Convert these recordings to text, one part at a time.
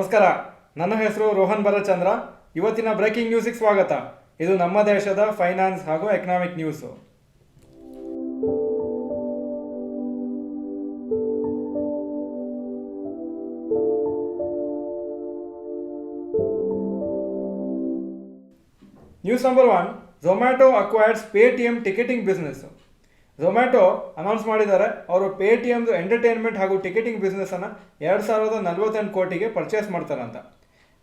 ನಮಸ್ಕಾರ. ನನ್ನ ಹೆಸರು ರೋಹನ್ ಭರಚಂದ್ರ. ಇವತ್ತಿನ ಬ್ರೇಕಿಂಗ್ ನ್ಯೂಸಿಗೆ ಸ್ವಾಗತ. ಇದು ನಮ್ಮ ದೇಶದ ಫೈನಾನ್ಸ್ ಹಾಗೂ economic news. News number 1, Zomato acquires Paytm ticketing business. Zomato announce ಮಾಡಿದ್ದಾರೆ ಅವರು ಪೇಟಿಎಮ್ದು ಎಂಟರ್ಟೈನ್ಮೆಂಟ್ ಹಾಗೂ ಟಿಕೆಟಿಂಗ್ ಬಿಸ್ನೆಸ್ಸನ್ನು 2048 ಕೋಟಿಗೆ ಪರ್ಚೇಸ್ ಮಾಡ್ತಾರಂತ.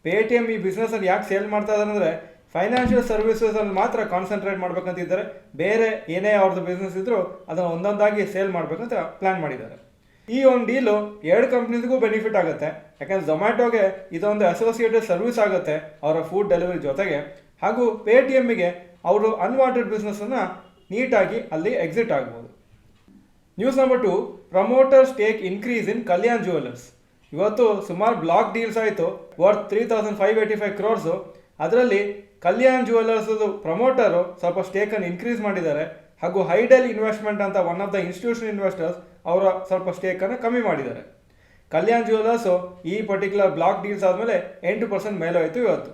ಪೇಟಿಎಮ್ ಈ ಬಿಸ್ನೆಸ್ಸನ್ನು ಯಾಕೆ ಸೇಲ್ ಮಾಡ್ತಾ ಇದ್ದಾರೆ ಅಂದರೆ ಫೈನಾನ್ಷಿಯಲ್ ಸರ್ವಿಸಸಲ್ಲಿ ಮಾತ್ರ ಕಾನ್ಸಂಟ್ರೇಟ್ ಮಾಡ್ಬೇಕಂತಿದ್ದಾರೆ. ಬೇರೆ ಏನೇ ಅವ್ರದ್ದು ಬಿಸ್ನೆಸ್ ಇದ್ದರೂ ಅದನ್ನು ಒಂದೊಂದಾಗಿ ಸೇಲ್ ಮಾಡಬೇಕಂತ ಪ್ಲ್ಯಾನ್ ಮಾಡಿದ್ದಾರೆ. ಈ ಒಂದು ಡೀಲು ಎರಡು ಕಂಪ್ನೀಸ್ಗೂ ಬೆನಿಫಿಟ್ ಆಗುತ್ತೆ. ಯಾಕಂದರೆ ಝೊಮ್ಯಾಟೊಗೆ ಇದೊಂದು ಅಸೋಸಿಯೇಟೆಡ್ ಸರ್ವಿಸ್ ಆಗುತ್ತೆ ಅವರ ಫುಡ್ ಡೆಲಿವರಿ ಜೊತೆಗೆ, ಹಾಗೂ ಪೇಟಿಎಮ್ಮಿಗೆ ಅವರು ಅನ್ವಾಂಟೆಡ್ ಬಿಸ್ನೆಸ್ಸನ್ನು ನೀಟಾಗಿ ಅಲ್ಲಿ ಎಕ್ಸಿಟ್ ಆಗ್ಬೋದು. News number 2, promoter stake increase in Kalyan jewellers. ಇವತ್ತು ಸುಮಾರು ಬ್ಲಾಕ್ ಡೀಲ್ಸ್ ಆಯಿತು ವರ್ತ್ 3585 crores. ಅದರಲ್ಲಿ ಕಲ್ಯಾಣ್ ಜ್ಯುವೆಲ್ಲರ್ಸ್ದು ಪ್ರಮೋಟರು ಸ್ವಲ್ಪ ಸ್ಟೇಕನ್ನು ಇನ್ಕ್ರೀಸ್ ಮಾಡಿದ್ದಾರೆ, ಹಾಗೂ ಹೈಡೆಲ್ ಇನ್ವೆಸ್ಟ್ಮೆಂಟ್ ಅಂತ one of the institution investors ಅವರ ಸ್ವಲ್ಪ ಸ್ಟೇಕನ್ನು ಕಮ್ಮಿ ಮಾಡಿದ್ದಾರೆ. ಕಲ್ಯಾಣ್ ಜ್ಯುವೆಲ್ಲರ್ಸು ಈ ಪರ್ಟಿಕ್ಯುಲರ್ ಬ್ಲಾಕ್ ಡೀಲ್ಸ್ ಆದಮೇಲೆ 8% ಮೇಲೆ ಹೋಯಿತು. ಇವತ್ತು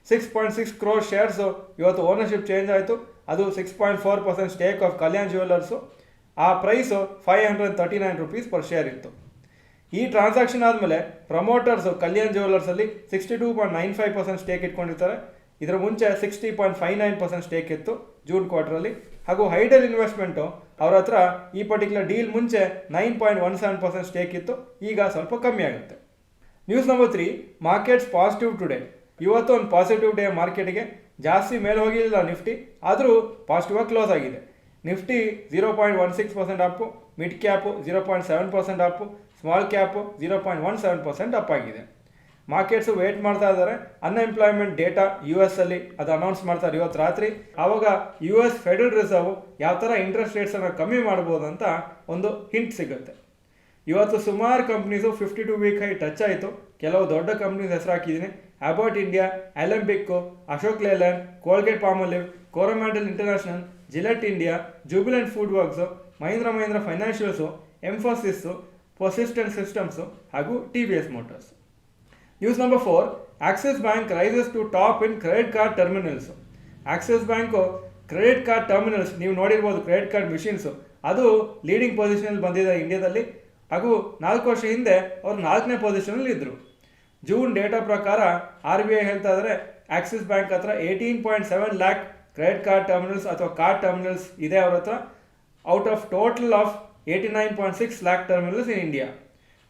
6.6 crore ಶೇರ್ಸು ಇವತ್ತು ಓನರ್ಶಿಪ್ ಚೇಂಜ್ ಆಯಿತು. ಅದು 6.4% ಸ್ಟೇಕ್ ಆಫ್ ಕಲ್ಯಾಣ್ ಜ್ಯುವೆಲ್ಲರ್ಸು. ಆ ಪ್ರೈಸು 539 rupees ಪರ್ ಶೇರ್ ಇತ್ತು. ಈ ಟ್ರಾನ್ಸಾಕ್ಷನ್ ಆದಮೇಲೆ ಪ್ರಮೋಟರ್ಸು ಕಲ್ಯಾಣ್ ಜ್ಯುವೆಲ್ಲರ್ಸಲ್ಲಿ 62.95% ಸ್ಟೇಕ್ ಇಟ್ಕೊಂಡಿರ್ತಾರೆ. ಇದರ ಮುಂಚೆ 60.59% ಸ್ಟೇಕ್ ಇತ್ತು ಜೂನ್ ಕ್ವಾರ್ಟರಲ್ಲಿ. ಹಾಗೂ ಹೈಡೆಲ್ ಇನ್ವೆಸ್ಟ್ಮೆಂಟು ಅವ್ರ ಹತ್ರ ಈ ಪರ್ಟಿಕ್ಯುಲರ್ ಡೀಲ್ ಮುಂಚೆ 9.17% ಸ್ಟೇಕ್ ಇತ್ತು, ಈಗ ಸ್ವಲ್ಪ ಕಮ್ಮಿ ಆಗುತ್ತೆ. News number 3, markets positive today. ಇವತ್ತು ಒಂದು ಪಾಸಿಟಿವ್ ಡೇ ಮಾರ್ಕೆಟಿಗೆ. ಜಾಸ್ತಿ ಮೇಲೆ ಹೋಗಿಲ್ಲ ನಿಫ್ಟಿ, ಆದರೂ ಪಾಸಿಟಿವ್ ಆಗಿ ಕ್ಲೋಸ್ ಆಗಿದೆ. Nifty 0.16% Appu, mid cap 0.7% Appu, small cap 0.17% up ಆಗಿದೆ. ಮಾರ್ಕೆಟ್ಸು ವೇಟ್ ಮಾಡ್ತಾ ಇದ್ದಾರೆ. ಅನ್ಎಂಪ್ಲಾಯ್ಮೆಂಟ್ ಡೇಟಾ US ಅಲ್ಲಿ ಅದು ಅನೌನ್ಸ್ ಮಾಡ್ತಾರೆ ಇವತ್ತು ರಾತ್ರಿ. ಆವಾಗ US ಫೆಡರಲ್ ರಿಸರ್ವ್ ಯಾವ ಥರ ಇಂಟ್ರೆಸ್ಟ್ ರೇಟ್ಸನ್ನು ಕಮ್ಮಿ ಮಾಡ್ಬೋದು ಅಂತ ಒಂದು ಹಿಂಟ್ ಸಿಗುತ್ತೆ. ಇವತ್ತು ಸುಮಾರು ಕಂಪ್ನೀಸು 52 ವೀಕ್ ಹೈ ಟಚ್ ಆಯಿತು. ಕೆಲವು ದೊಡ್ಡ ಕಂಪ್ನೀಸ್ ಹೆಸರು ಹಾಕಿದ್ದೀನಿ: Abbott India, Alembic, Ashok Leyland, Colgate Palmolive, Coromandel international, Gillette India, Jubilant food works, Mahindra financials, Mphasis, persistent systems ಹಾಗೂ TVS motors. News number 4, Axis bank rises to top in credit card terminals. Axis bank credit card terminals ನೀವು ನೋಡಿರ್ಬೋದು, credit card machines, ಅದು leading ಪೊಸಿಷನಲ್ಲಿ ಬಂದಿದೆ ಇಂಡಿಯಾದಲ್ಲಿ. ಹಾಗೂ 4 ವರ್ಷ ಹಿಂದೆ ಅವರು 4ನೇ ಪೊಸಿಷನಲ್ಲಿ ಇದ್ದರು. ಜೂನ್ ಡೇಟಾ ಪ್ರಕಾರ RBI ಹೇಳ್ತಾ ಇದ್ದಾರೆ ಆಕ್ಸಿಸ್ ಬ್ಯಾಂಕ್ ಹತ್ರ 18.7 lakh ಕ್ರೆಡಿಟ್ ಕಾರ್ಡ್ ಟರ್ಮಿನಲ್ಸ್ ಅಥವಾ ಕಾರ್ಡ್ ಟರ್ಮಿನಲ್ಸ್ ಇದೆ ಅವ್ರ ಹತ್ರ, out of total of 89.6 lakh terminals in India.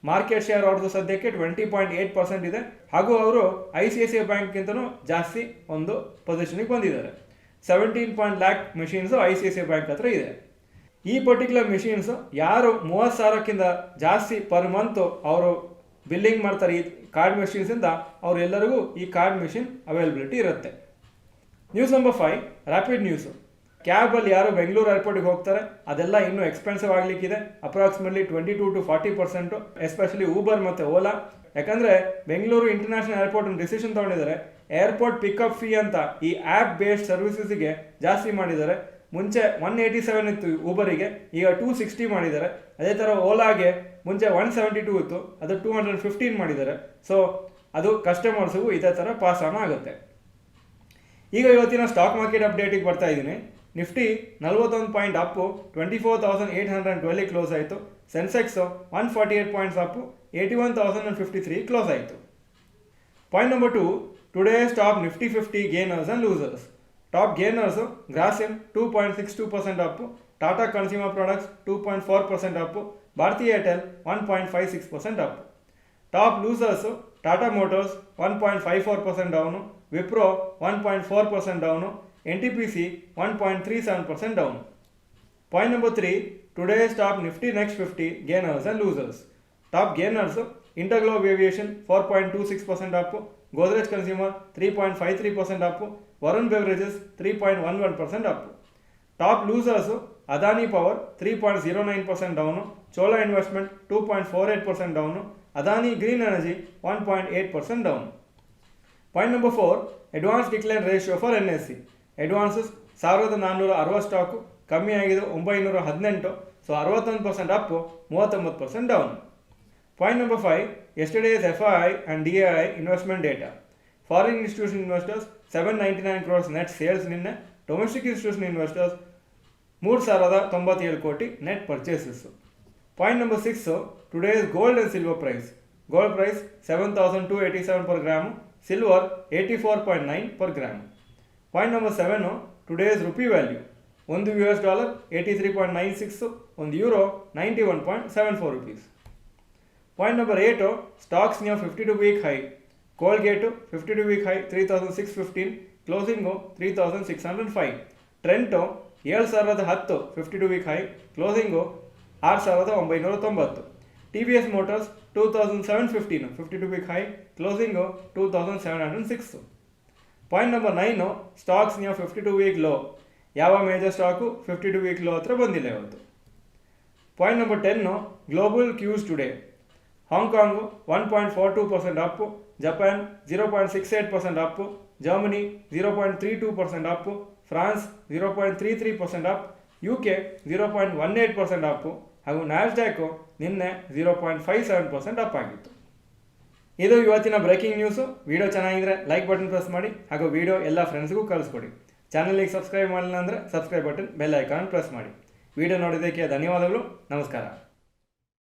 Market share ಅವ್ರದ್ದು ಸದ್ಯಕ್ಕೆ 20.8% ಇದೆ. ಹಾಗೂ ಅವರು ICICI ಬ್ಯಾಂಕ್ಗಿಂತಲೂ ಜಾಸ್ತಿ ಒಂದು ಪೊಸಿಷನಿಗೆ ಬಂದಿದ್ದಾರೆ. 17 lakh ಮೆಷಿನ್ಸು ICICI ಬ್ಯಾಂಕ್ ಹತ್ರ ಇದೆ. ಈ ಪರ್ಟಿಕ್ಯುಲರ್ ಮಿಷಿನ್ಸು ಯಾರು 30,000ಕ್ಕಿಂತ ಜಾಸ್ತಿ ಪರ್ ಮಂತು ಅವರು ಬಿಲ್ಲಿಂಗ್ ಮಾಡ್ತಾರೆ ಈ ಕಾರ್ಡ್ ಮೆಷಿನ್ಸಿಂದ, ಅವರೆಲ್ಲರಿಗೂ ಈ ಕಾರ್ಡ್ ಮೆಷಿನ್ ಅವೈಲಬಿಲಿಟಿ ಇರುತ್ತೆ. News number 5, rapid news. ಕ್ಯಾಬಲ್ಲಿ ಯಾರು ಬೆಂಗಳೂರು ಏರ್ಪೋರ್ಟಿಗೆ ಹೋಗ್ತಾರೆ ಅದೆಲ್ಲ ಇನ್ನೂ ಎಕ್ಸ್ಪೆನ್ಸಿವ್ ಆಗಲಿಕ್ಕಿದೆ. ಅಪ್ರಾಕ್ಸಿಮೇಟ್ಲಿ 22 to 40%, ಎಸ್ಪೆಷಲಿ ಊಬರ್ ಮತ್ತು ಓಲಾ. ಯಾಕಂದರೆ ಬೆಂಗಳೂರು ಇಂಟರ್ನ್ಯಾಷನಲ್ ಏರ್ಪೋರ್ಟ್ ಒಂದು ಡಿಸಿಷನ್ ತೊಗೊಂಡಿದ್ದಾರೆ. ಏರ್ಪೋರ್ಟ್ ಪಿಕಪ್ ಫೀ ಅಂತ ಈ ಆ್ಯಪ್ ಬೇಸ್ಡ್ ಸರ್ವಿಸಸ್ಗೆ ಜಾಸ್ತಿ ಮಾಡಿದ್ದಾರೆ. ಮುಂಚೆ 187 ಇತ್ತು ಊಬರಿಗೆ, ಈಗ 260 ಮಾಡಿದ್ದಾರೆ. ಅದೇ ಥರ ಓಲಾಗೆ ಮುಂಚೆ 172 ಇತ್ತು, ಅದು 215 ಮಾಡಿದ್ದಾರೆ. ಸೊ ಅದು ಕಸ್ಟಮರ್ಸ್ಗೂ ಇದೇ ಥರ ಪಾಸ್ ಆನ್ ಆಗುತ್ತೆ. ಈಗ ಇವತ್ತಿನ ಸ್ಟಾಕ್ ಮಾರ್ಕೆಟ್ ಅಪ್ಡೇಟಿಗೆ ಬರ್ತಾ ಇದ್ದೀನಿ. ನಿಫ್ಟಿ 41 ಪಾಯಿಂಟ್ ಅಪ್ಪು 24,812 ಕ್ಲೋಸ್ ಆಯಿತು. ಸೆನ್ಸೆಕ್ಸು 148 ಪಾಯಿಂಟ್ಸ್ ಅಪ್ಪು 81,053 ಕ್ಲೋಸ್ ಆಯಿತು. Point number 2, today's top Nifty 50 gainers and losers. Top gainers Grasim 2.62% up, Tata consumer products 2.4% up, Bharti Airtel 1.56% up. Top losers Tata Motors 1.54% down, Wipro 1.4% down, NTPC 1.37% down. Point number 3, today's top Nifty next 50 gainers and losers. Top gainers InterGlobe Aviation 4.26% up, Godrej consumer 3.53% up, Varun beverages 3.11% up. Top losers Adani power 3.09% down, Chola investment 2.48% down, Adani green energy 1.8% down. Point number 4, advance decline ratio for NSE. Advances 1460 stock, ಕಮ್ಮಿ ಆಗಿದೆ 918. So 61% up, 39% down. Point number 5, yesterday's FII and DAI investment data. Foreign institutional investors 799 crores net sales ನಿನ್ನೆ. Domestic institution investors 3097 ಕೋಟಿ net purchases. Point number 6, today's gold and silver price. Gold price 7287 per gram, silver 84.9 per gram. Point number 7, today's rupee value. $1 83.96, €1 91.74 rupees. Point number 8, stocks near 52-week high. Colgate 52-week high 3615, closing 3605. Trento 7010 52-week high, closing 6990. TVS Motors 2715 52-week high, closing 2706. Point number 9, stocks near 52-week low. ಯಾವ major stock 52-week low ಹತ್ರ ಬಂದಿಲ್ಲ ಇವತ್ತು. Point number 10, global cues today. Hong Kong 1.42% up, Japan 0.68% up, Germany 0.32% up, France 0.33% up, UK 0.18% up ಹಾಗೂ Nasdaq ನಿನ್ನೆ 0.57% up ಆಗಿತ್ತು. ಇದು ಇವತ್ತಿನ breaking news. Video ಚೆನ್ನಾಗಿದ್ರೆ ಲೈಕ್ ಬಟನ್ ಪ್ರೆಸ್ ಮಾಡಿ ಹಾಗೂ ವಿಡಿಯೋ ಎಲ್ಲ ಫ್ರೆಂಡ್ಸ್ಗೂ ಕಳಿಸ್ಕೊಡಿ. ಚಾನಲ್ಗೆ ಸಬ್ಸ್ಕ್ರೈಬ್ ಮಾಡಿಲ್ಲ ಅಂದರೆ subscribe button bell icon press ಮಾಡಿ. ವಿಡಿಯೋ ನೋಡಿದ್ದಕ್ಕೆ ಧನ್ಯವಾದಗಳು. ನಮಸ್ಕಾರ.